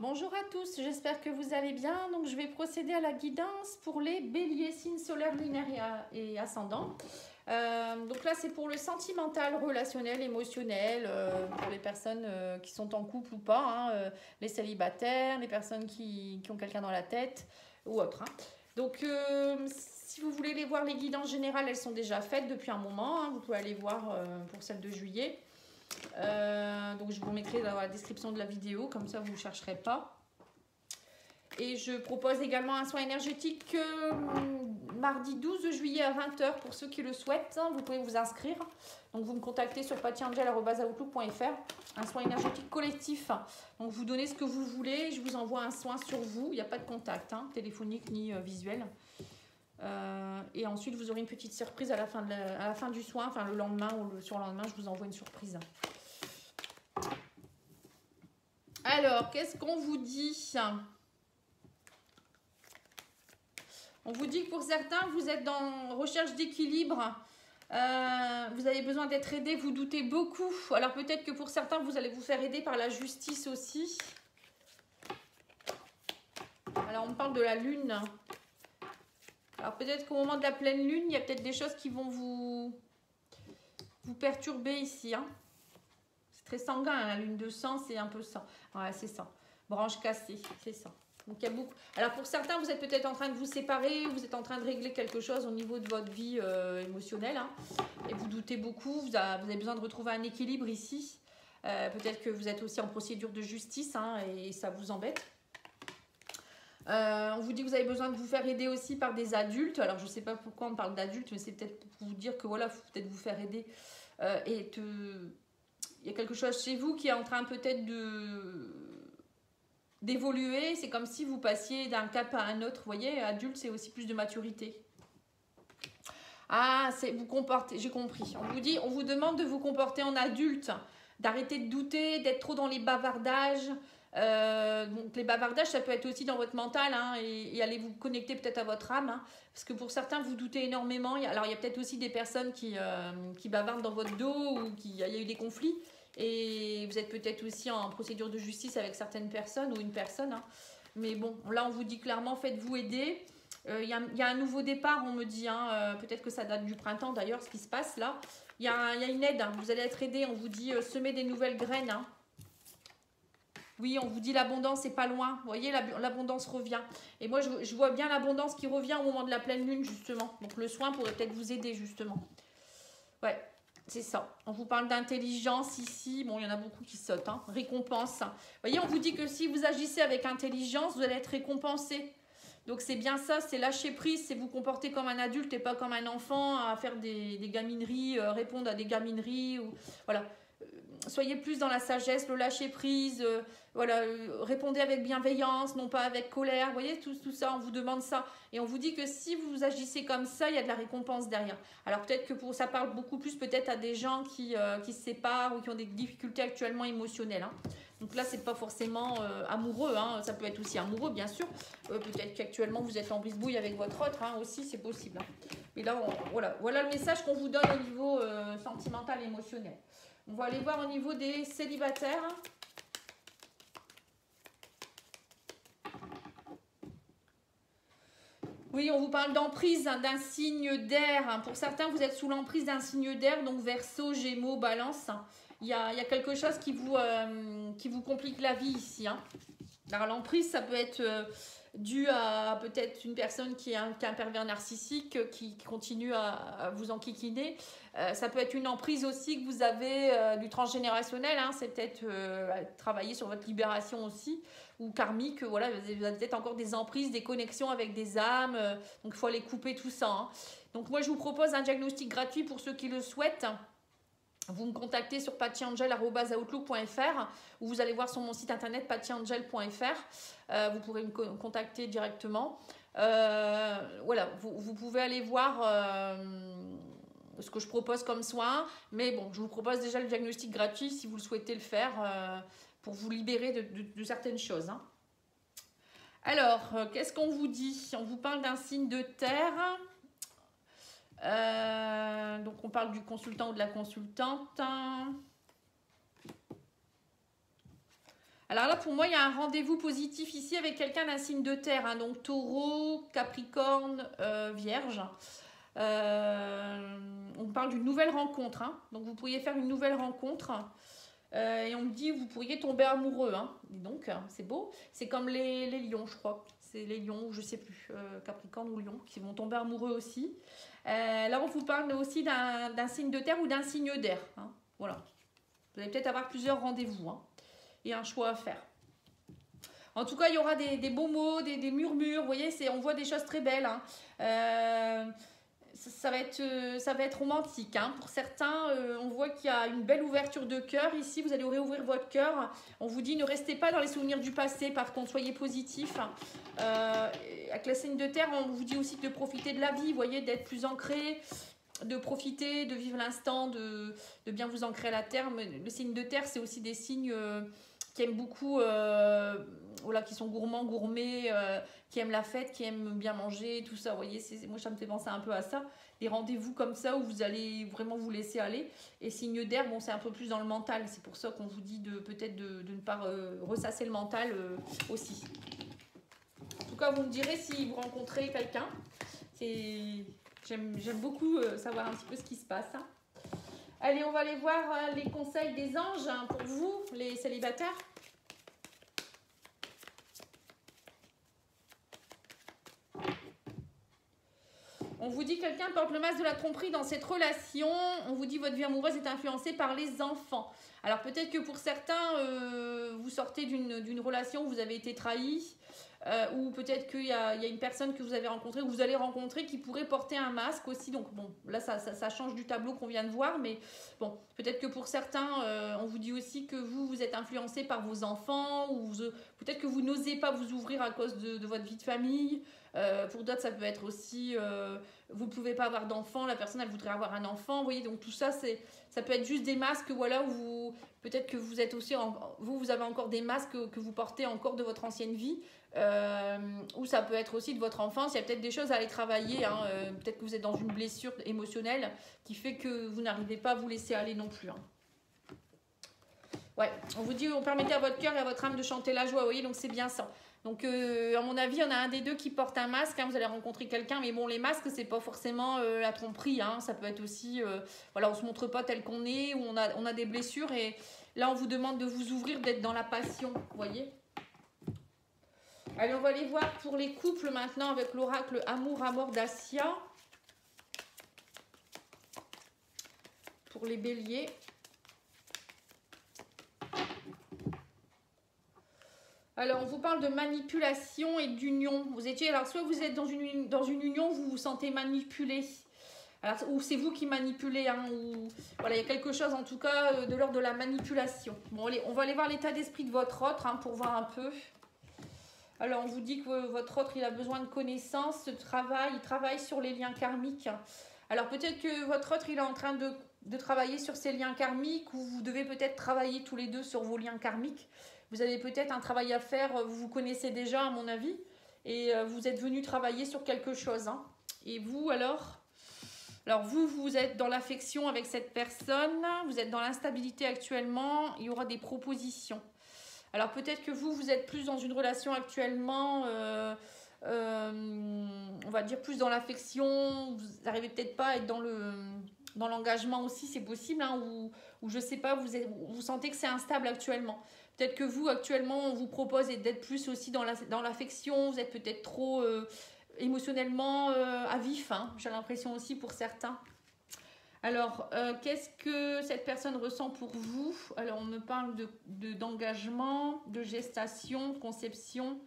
Bonjour à tous, j'espère que vous allez bien. Donc je vais procéder à la guidance pour les béliers, signes solaires, lunaires et ascendants. Donc là c'est pour le sentimental, relationnel, émotionnel, pour les personnes qui sont en couple ou pas, les célibataires, les personnes qui ont quelqu'un dans la tête ou autre. Donc si vous voulez les voir, les guidances générales, elles sont déjà faites depuis un moment. Vous pouvez aller voir pour celle de juillet. Donc je vous mettrai dans la description de la vidéo, comme ça vous ne chercherez pas. Et je propose également un soin énergétique mardi 12 juillet à 20 h pour ceux qui le souhaitent. Vous pouvez vous inscrire. Donc vous me contactez sur pattyangel@outlook.fr. Un soin énergétique collectif. Donc vous donnez ce que vous voulez. Je vous envoie un soin sur vous. Il n'y a pas de contact téléphonique ni visuel. Et ensuite vous aurez une petite surprise à la fin du soin, enfin le lendemain ou le surlendemain, je vous envoie une surprise. Alors, qu'est-ce qu'on vous dit? On vous dit que pour certains, vous êtes dans recherche d'équilibre. Vous avez besoin d'être aidé, vous doutez beaucoup. Alors peut-être que pour certains, vous allez vous faire aider par la justice aussi. Alors on parle de la lune. Alors peut-être qu'au moment de la pleine lune, il y a peut-être des choses qui vont vous perturber ici. C'est très sanguin, la lune de sang, c'est un peu ça. Ouais, c'est ça. Branche cassée, c'est ça. Donc il y a beaucoup. Alors pour certains, vous êtes peut-être en train de vous séparer, vous êtes en train de régler quelque chose au niveau de votre vie émotionnelle. Et vous doutez beaucoup, vous avez besoin de retrouver un équilibre ici. Peut-être que vous êtes aussi en procédure de justice et ça vous embête. On vous dit que vous avez besoin de vous faire aider aussi par des adultes. Alors je ne sais pas pourquoi on parle d'adultes, mais c'est peut-être pour vous dire que voilà, faut peut-être vous faire aider. Il y a quelque chose chez vous qui est en train peut-être d'évoluer. C'est comme si vous passiez d'un cap à un autre. Vous voyez, adulte, c'est aussi plus de maturité. Ah, vous comportez, j'ai compris. On vous demande de vous comporter en adulte, d'arrêter de douter, d'être trop dans les bavardages. Donc les bavardages, ça peut être aussi dans votre mental et allez vous connecter peut-être à votre âme. Parce que pour certains, vous doutez énormément. Alors il y a peut-être aussi des personnes qui bavardent dans votre dos ou il y a eu des conflits. Et vous êtes peut-être aussi en procédure de justice avec certaines personnes ou une personne. Mais bon, là on vous dit clairement, faites-vous aider. Il y a un nouveau départ, on me dit. Peut-être que ça date du printemps d'ailleurs, ce qui se passe là. Il y a une aide, vous allez être aidé. On vous dit semer des nouvelles graines. Oui, on vous dit l'abondance n'est pas loin. Vous voyez, l'abondance revient. Et moi, je vois bien l'abondance qui revient au moment de la pleine lune, justement. Donc, le soin pourrait peut-être vous aider, justement. Ouais, c'est ça. On vous parle d'intelligence ici. Bon, il y en a beaucoup qui sautent. Récompense. Vous voyez, on vous dit que si vous agissez avec intelligence, vous allez être récompensé. Donc, c'est bien ça, c'est lâcher prise. C'est vous comporter comme un adulte et pas comme un enfant, à faire des gamineries, répondre à des gamineries. Voilà. Soyez plus dans la sagesse, le lâcher prise, répondez avec bienveillance, non pas avec colère. Vous voyez, tout ça, on vous demande ça. Et on vous dit que si vous agissez comme ça, il y a de la récompense derrière. Alors peut-être que ça parle beaucoup plus peut-être à des gens qui se séparent ou qui ont des difficultés actuellement émotionnelles. Donc là, c'est pas forcément amoureux, ça peut être aussi amoureux, bien sûr. Peut-être qu'actuellement, vous êtes en brise-bouille avec votre autre, aussi, c'est possible. Mais là, voilà le message qu'on vous donne au niveau sentimental et émotionnel. On va aller voir au niveau des célibataires. Oui, on vous parle d'emprise d'un signe d'air. Pour certains, vous êtes sous l'emprise d'un signe d'air, donc Verseau, Gémeaux, Balance. Il y a quelque chose qui vous complique la vie ici. Alors l'emprise, ça peut être dû à peut-être une personne qui a un pervers narcissique qui continue à vous enquiquiner. Ça peut être une emprise aussi que vous avez du transgénérationnel. C'est peut-être travailler sur votre libération aussi, ou karmique. Voilà, vous avez peut-être encore des emprises, des connexions avec des âmes. Donc il faut aller couper tout ça. Donc moi je vous propose un diagnostic gratuit pour ceux qui le souhaitent. Vous me contactez sur pattyangel@outlook.fr ou vous allez voir sur mon site internet pattyangel.fr. Vous pourrez me contacter directement. Voilà, vous pouvez aller voir ce que je propose comme soin. Mais bon, je vous propose déjà le diagnostic gratuit si vous le souhaitez le faire pour vous libérer de certaines choses. Alors, qu'est-ce qu'on vous dit? On vous parle d'un signe de terre. Donc on parle du consultant ou de la consultante. Alors là, pour moi, il y a un rendez-vous positif ici avec quelqu'un d'un signe de terre, hein, donc taureau, capricorne, vierge. On parle d'une nouvelle rencontre, hein, donc vous pourriez faire une nouvelle rencontre. Et on me dit, vous pourriez tomber amoureux, hein. Donc, c'est beau. C'est comme les lions, je crois. C'est les lions, je sais plus, Capricorne ou Lion, qui vont tomber amoureux aussi. Là, on vous parle aussi d'un signe de terre ou d'un signe d'air, hein. Voilà. Vous allez peut-être avoir plusieurs rendez-vous, hein, et un choix à faire. En tout cas, il y aura des beaux mots, des murmures. Vous voyez, on voit des choses très belles, hein. Ça va être romantique, hein. Pour certains, on voit qu'il y a une belle ouverture de cœur. Ici, vous allez réouvrir votre cœur. On vous dit, ne restez pas dans les souvenirs du passé. Par contre, soyez positifs. Avec la signe de terre, on vous dit aussi de profiter de la vie. Vous voyez, d'être plus ancré, de profiter, de vivre l'instant, de bien vous ancrer à la terre. Mais le signe de terre, c'est aussi des signes qui aiment beaucoup, voilà, qui sont gourmands, gourmets, qui aiment la fête, qui aiment bien manger, tout ça. Vous voyez, moi, ça me fait penser un peu à ça. Des rendez-vous comme ça où vous allez vraiment vous laisser aller. Et signe d'air, bon, c'est un peu plus dans le mental. C'est pour ça qu'on vous dit peut-être de ne pas ressasser le mental aussi. En tout cas, vous me direz si vous rencontrez quelqu'un. J'aime beaucoup savoir un petit peu ce qui se passe, hein. Allez, on va aller voir les conseils des anges, hein, pour vous, les célibataires. On vous dit que quelqu'un porte le masque de la tromperie dans cette relation. On vous dit que votre vie amoureuse est influencée par les enfants. Alors peut-être que pour certains, vous sortez d'une relation où vous avez été trahi. Ou peut-être qu'il y a une personne que vous avez rencontrée ou vous allez rencontrer qui pourrait porter un masque aussi. Donc bon, là ça change du tableau qu'on vient de voir, mais bon, peut-être que pour certains, on vous dit aussi que vous êtes influencé par vos enfants, ou peut-être que vous n'osez pas vous ouvrir à cause de votre vie de famille. Pour d'autres, ça peut être aussi, vous ne pouvez pas avoir d'enfant, la personne elle voudrait avoir un enfant. Vous voyez, donc tout ça, ça peut être juste des masques, voilà, où peut-être que vous êtes aussi, vous avez encore des masques que vous portez encore de votre ancienne vie. Ou ça peut être aussi de votre enfance. Il y a peut-être des choses à aller travailler, hein. Peut-être que vous êtes dans une blessure émotionnelle qui fait que vous n'arrivez pas à vous laisser aller non plus, hein. Ouais, on vous dit, on permettez à votre cœur et à votre âme de chanter la joie, vous voyez, donc c'est bien ça. Donc à mon avis, il y en a un des deux qui porte un masque, hein. Vous allez rencontrer quelqu'un, mais bon, les masques, c'est pas forcément la tromperie, hein. Ça peut être aussi, voilà, on se montre pas tel qu'on est, ou on a des blessures, et là on vous demande de vous ouvrir, d'être dans la passion, vous voyez. Allez, on va aller voir pour les couples maintenant avec l'oracle Amour à mort d'Assia. Pour les béliers. Alors, on vous parle de manipulation et d'union. Alors, soit vous êtes dans une union, vous vous sentez manipulé. Alors, ou c'est vous qui manipulez, hein, ou voilà, il y a quelque chose en tout cas de l'ordre de la manipulation. Bon, allez, on va aller voir l'état d'esprit de votre autre, hein, pour voir un peu. Alors, on vous dit que votre autre, il a besoin de connaissances, il travaille sur les liens karmiques. Alors, peut-être que votre autre, il est en train de travailler sur ses liens karmiques, ou vous devez peut-être travailler tous les deux sur vos liens karmiques. Vous avez peut-être un travail à faire, vous vous connaissez déjà, à mon avis, et vous êtes venu travailler sur quelque chose, hein. Et vous, alors vous êtes dans l'affection avec cette personne, vous êtes dans l'instabilité actuellement, il y aura des propositions. Alors peut-être que vous êtes plus dans une relation actuellement, on va dire plus dans l'affection, vous n'arrivez peut-être pas à être dans l'engagement aussi, c'est possible, hein, ou je sais pas, vous sentez que c'est instable actuellement. Peut-être que vous, actuellement, on vous propose d'être plus aussi dans l'affection, vous êtes peut-être trop émotionnellement à vif, hein, j'ai l'impression aussi pour certains. Alors, qu'est-ce que cette personne ressent pour vous? Alors, on me parle d'engagement, de gestation, conception.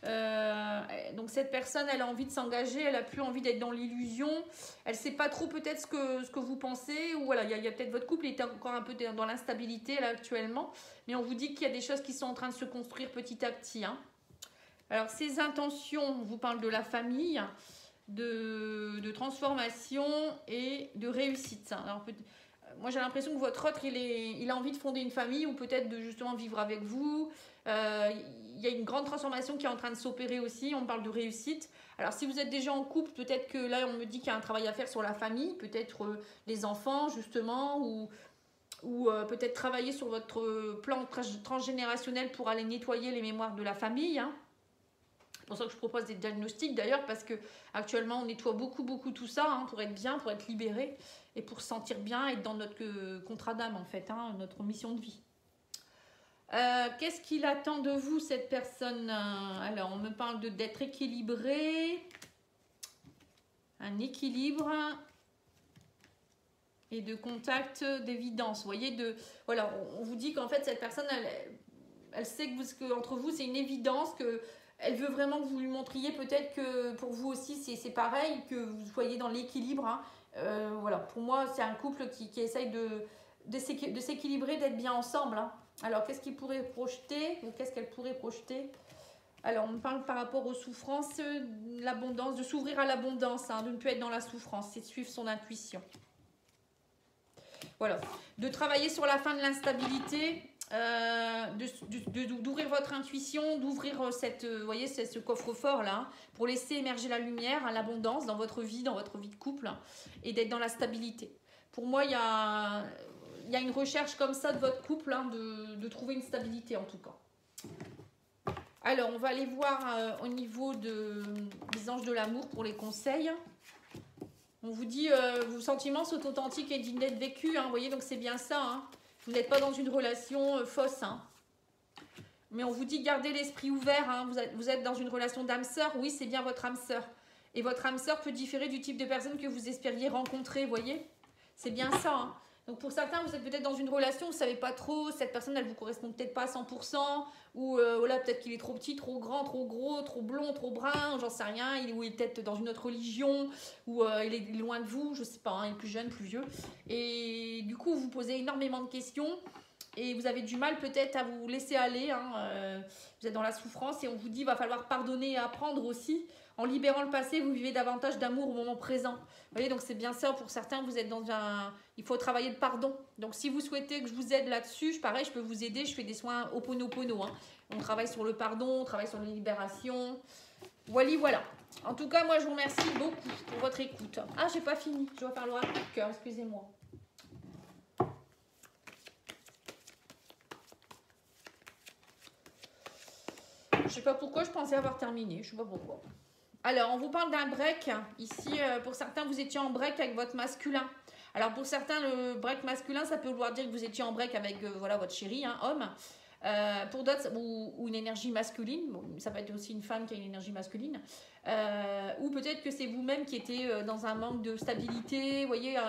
Donc, cette personne, elle a envie de s'engager, elle n'a plus envie d'être dans l'illusion. Elle ne sait pas trop peut-être ce que vous pensez. Ou voilà, il y a peut-être votre couple, il est encore un peu dans l'instabilité là actuellement. Mais on vous dit qu'il y a des choses qui sont en train de se construire petit à petit, hein. Alors, ces intentions, on vous parle de la famille, de transformation et de réussite. Alors, moi, j'ai l'impression que votre autre, il a envie de fonder une famille, ou peut-être de justement vivre avec vous. Il y a une grande transformation qui est en train de s'opérer aussi. On parle de réussite. Alors, si vous êtes déjà en couple, peut-être que là, on me dit qu'il y a un travail à faire sur la famille, peut-être les enfants, justement, ou ou peut-être travailler sur votre plan transgénérationnel pour aller nettoyer les mémoires de la famille. Hein. C'est pour ça que je propose des diagnostics d'ailleurs, parce que actuellement on nettoie beaucoup tout ça hein, pour être bien, pour être libéré et pour se sentir bien, être dans notre contrat d'âme en fait, hein, notre mission de vie. Qu'est-ce qu'il attend de vous cette personne? Alors on me parle d'être équilibré, un équilibre et de contact d'évidence. Vous voyez, voilà, on vous dit qu'en fait cette personne, elle sait que entre vous c'est une évidence, que elle veut vraiment que vous lui montriez peut-être que pour vous aussi c'est pareil, que vous soyez dans l'équilibre. Hein. Voilà, pour moi c'est un couple qui essaye de s'équilibrer, d'être bien ensemble. Hein. Alors qu'est-ce qu'il pourrait projeter, ou qu'est-ce qu'elle pourrait projeter? Alors on me parle par rapport aux souffrances, l'abondance, de s'ouvrir à l'abondance, hein, de ne plus être dans la souffrance, c'est de suivre son intuition. Voilà, de travailler sur la fin de l'instabilité, d'ouvrir votre intuition, d'ouvrir voyez, ce coffre-fort là, pour laisser émerger la lumière, hein, l'abondance dans votre vie de couple, hein, et d'être dans la stabilité. Pour moi, il y a une recherche comme ça de votre couple, hein, de trouver une stabilité en tout cas. Alors, on va aller voir au niveau des anges de l'amour pour les conseils. On vous dit, vos sentiments sont authentiques et dignes d'être vécus, hein, vous voyez, donc c'est bien ça. Hein. Vous n'êtes pas dans une relation fausse. Hein. Mais on vous dit, gardez l'esprit ouvert. Hein. Vous êtes dans une relation d'âme sœur. Oui, c'est bien votre âme sœur. Et votre âme sœur peut différer du type de personne que vous espériez rencontrer, vous voyez. C'est bien ça. Hein. Donc pour certains, vous êtes peut-être dans une relation, vous ne savez pas trop, cette personne, elle ne vous correspond peut-être pas à 100%, ou voilà, peut-être qu'il est trop petit, trop grand, trop gros, trop blond, trop brun, j'en sais rien, ou il est peut-être dans une autre religion, ou il est loin de vous, je ne sais pas, hein, il est plus jeune, plus vieux. Et du coup, vous posez énormément de questions, et vous avez du mal peut-être à vous laisser aller, hein, vous êtes dans la souffrance, et on vous dit, il va falloir pardonner et apprendre aussi. En libérant le passé, vous vivez davantage d'amour au moment présent. Vous voyez, donc c'est bien ça. Pour certains, vous êtes dans il faut travailler le pardon. Donc si vous souhaitez que je vous aide là-dessus, pareil, je peux vous aider. Je fais des soins Ho'oponopono. Hein. On travaille sur le pardon, on travaille sur la libération. Voilà. En tout cas, moi, je vous remercie beaucoup pour votre écoute. Ah, j'ai pas fini. Je dois faire le coup de cœur, excusez-moi. Je sais pas pourquoi, je pensais avoir terminé. Je sais pas pourquoi. Alors, on vous parle d'un break. Ici, pour certains, vous étiez en break avec votre masculin. Alors, pour certains, le break masculin, ça peut vouloir dire que vous étiez en break avec voilà, votre chéri, hein, homme. Pour d'autres, ou une énergie masculine. Bon, ça peut être aussi une femme qui a une énergie masculine. Ou peut-être que c'est vous-même qui étiez dans un manque de stabilité. Vous voyez,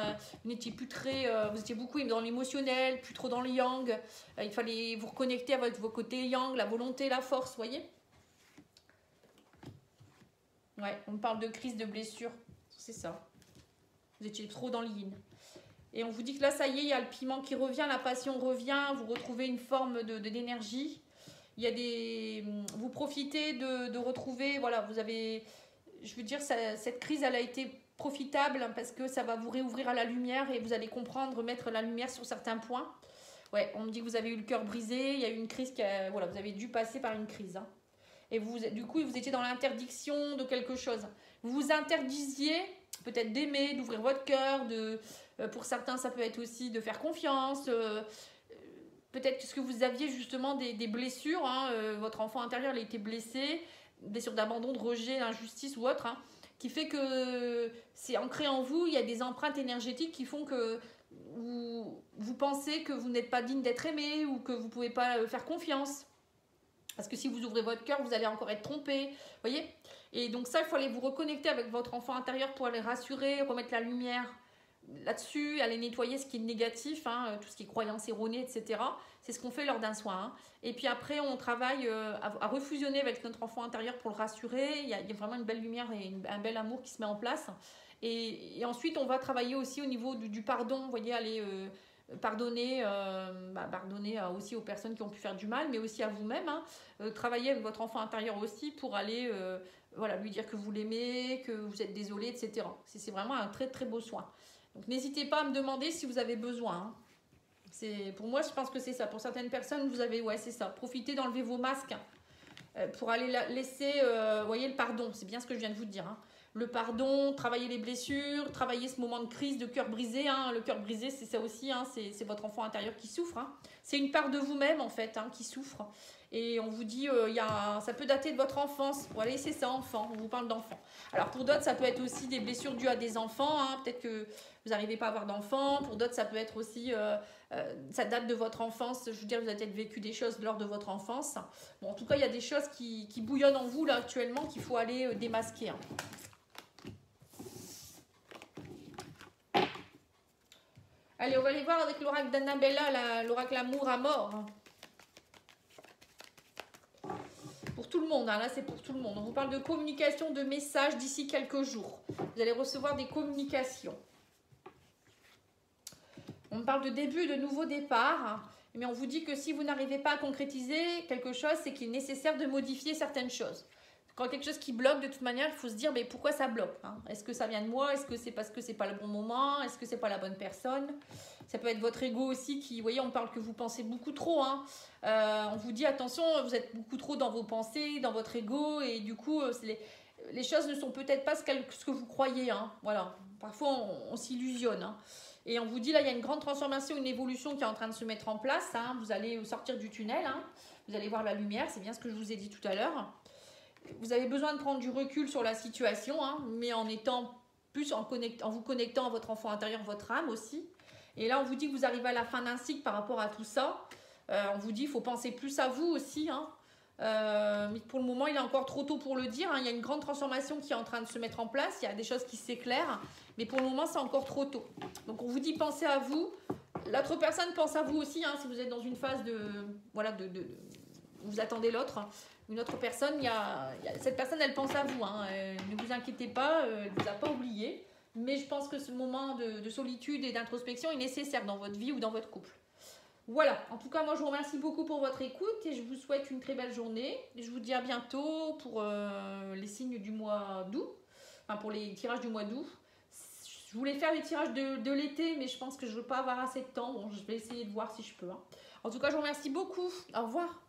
vous n'étiez plus très... vous étiez beaucoup dans l'émotionnel, plus trop dans le yang. Il fallait vous reconnecter à vos côtés yang, la volonté, la force, vous voyez. Ouais, on me parle de crise, de blessure. C'est ça. Vous étiez trop dans le yin. Et on vous dit que là, ça y est, il y a le piment qui revient, la passion revient, vous retrouvez une forme d'énergie. Il y a vous profitez de retrouver, voilà, vous avez, je veux dire, cette crise, elle a été profitable parce que ça va vous réouvrir à la lumière et vous allez comprendre, mettre la lumière sur certains points. Ouais, on me dit que vous avez eu le cœur brisé, il y a eu une crise, voilà, vous avez dû passer par une crise. Hein. Et du coup, vous étiez dans l'interdiction de quelque chose. Vous vous interdisiez peut-être d'aimer, d'ouvrir votre cœur. Pour certains, ça peut être aussi de faire confiance. Peut-être que vous aviez justement des blessures. Hein, votre enfant intérieur a été blessé. Blessure d'abandon, de rejet, d'injustice ou autre. Hein, qui fait que c'est ancré en vous. Il y a des empreintes énergétiques qui font que vous pensez que vous n'êtes pas digne d'être aimé ou que vous ne pouvez pas faire confiance. Parce que si vous ouvrez votre cœur, vous allez encore être trompé. Vous voyez? Et donc ça, il faut aller vous reconnecter avec votre enfant intérieur pour aller rassurer, remettre la lumière là-dessus, aller nettoyer ce qui est négatif, hein, tout ce qui est croyances erronées, etc. C'est ce qu'on fait lors d'un soin. Hein. Et puis après, on travaille à refusionner avec notre enfant intérieur pour le rassurer. Il y a vraiment une belle lumière et un bel amour qui se met en place. Et ensuite, on va travailler aussi au niveau du pardon. Vous voyez, aller... pardonner aussi aux personnes qui ont pu faire du mal, mais aussi à vous-même. Hein. Travailler avec votre enfant intérieur aussi pour aller voilà, lui dire que vous l'aimez, que vous êtes désolé, etc. C'est vraiment un très très beau soin. Donc n'hésitez pas à me demander si vous avez besoin. Hein. Pour moi, je pense que c'est ça. Pour certaines personnes, vous avez, ouais, c'est ça. Profitez d'enlever vos masques pour aller laisser, voyez, le pardon. C'est bien ce que je viens de vous dire. Hein. le pardon, travailler les blessures, travailler ce moment de crise, de cœur brisé. Hein. Le cœur brisé, c'est ça aussi, hein, c'est votre enfant intérieur qui souffre. Hein. C'est une part de vous-même, en fait, hein, qui souffre. Et on vous dit, ça peut dater de votre enfance. Voilà, c'est ça, enfant. On vous parle d'enfant. Alors, pour d'autres, ça peut être aussi des blessures dues à des enfants. Hein. Peut-être que vous n'arrivez pas à avoir d'enfants. Pour d'autres, ça peut être aussi, ça date de votre enfance. Je veux dire, vous avez peut-être vécu des choses lors de votre enfance. Bon, en tout cas, il y a des choses qui bouillonnent en vous, là, actuellement, qu'il faut aller démasquer. Hein. Allez, on va aller voir avec l'oracle d'Annabella, l'oracle amour à mort. Pour tout le monde, hein, là c'est pour tout le monde. On vous parle de communication, de messages d'ici quelques jours. Vous allez recevoir des communications. On parle de début, de nouveau départ. Mais on vous dit que si vous n'arrivez pas à concrétiser quelque chose, c'est qu'il est nécessaire de modifier certaines choses. Quand quelque chose qui bloque, de toute manière, il faut se dire mais pourquoi ça bloque, hein? Est-ce que ça vient de moi? Est-ce que c'est parce que c'est pas le bon moment? Est-ce que c'est pas la bonne personne? Ça peut être votre ego aussi qui, vous voyez, on parle que vous pensez beaucoup trop. Hein. On vous dit attention, vous êtes beaucoup trop dans vos pensées, dans votre ego et du coup, les choses ne sont peut-être pas ce que vous croyez. Hein. Voilà, parfois on s'illusionne. Hein. Et on vous dit là, il y a une grande transformation, une évolution qui est en train de se mettre en place. Hein. Vous allez sortir du tunnel, hein. Vous allez voir la lumière, c'est bien ce que je vous ai dit tout à l'heure. Vous avez besoin de prendre du recul sur la situation, hein, mais en étant plus en vous connectant à votre enfant intérieur, votre âme aussi. Et là, on vous dit que vous arrivez à la fin d'un cycle par rapport à tout ça. On vous dit qu'il faut penser plus à vous aussi. Hein. Mais pour le moment, il est encore trop tôt pour le dire. Hein. Il y a une grande transformation qui est en train de se mettre en place. Il y a des choses qui s'éclairent. Mais pour le moment, c'est encore trop tôt. Donc, on vous dit pensez à vous. L'autre personne pense à vous aussi. Hein, si vous êtes dans une phase de... Voilà, vous attendez l'autre. Une autre personne, cette personne, elle pense à vous. Hein. Ne vous inquiétez pas, elle ne vous a pas oublié. Mais je pense que ce moment de solitude et d'introspection est nécessaire dans votre vie ou dans votre couple. Voilà, en tout cas, moi je vous remercie beaucoup pour votre écoute et je vous souhaite une très belle journée. Et je vous dis à bientôt pour les signes du mois d'août, enfin pour les tirages du mois d'août. Je voulais faire les tirages de l'été, mais je pense que je ne veux pas avoir assez de temps. Bon, je vais essayer de voir si je peux. Hein. En tout cas, je vous remercie beaucoup. Au revoir.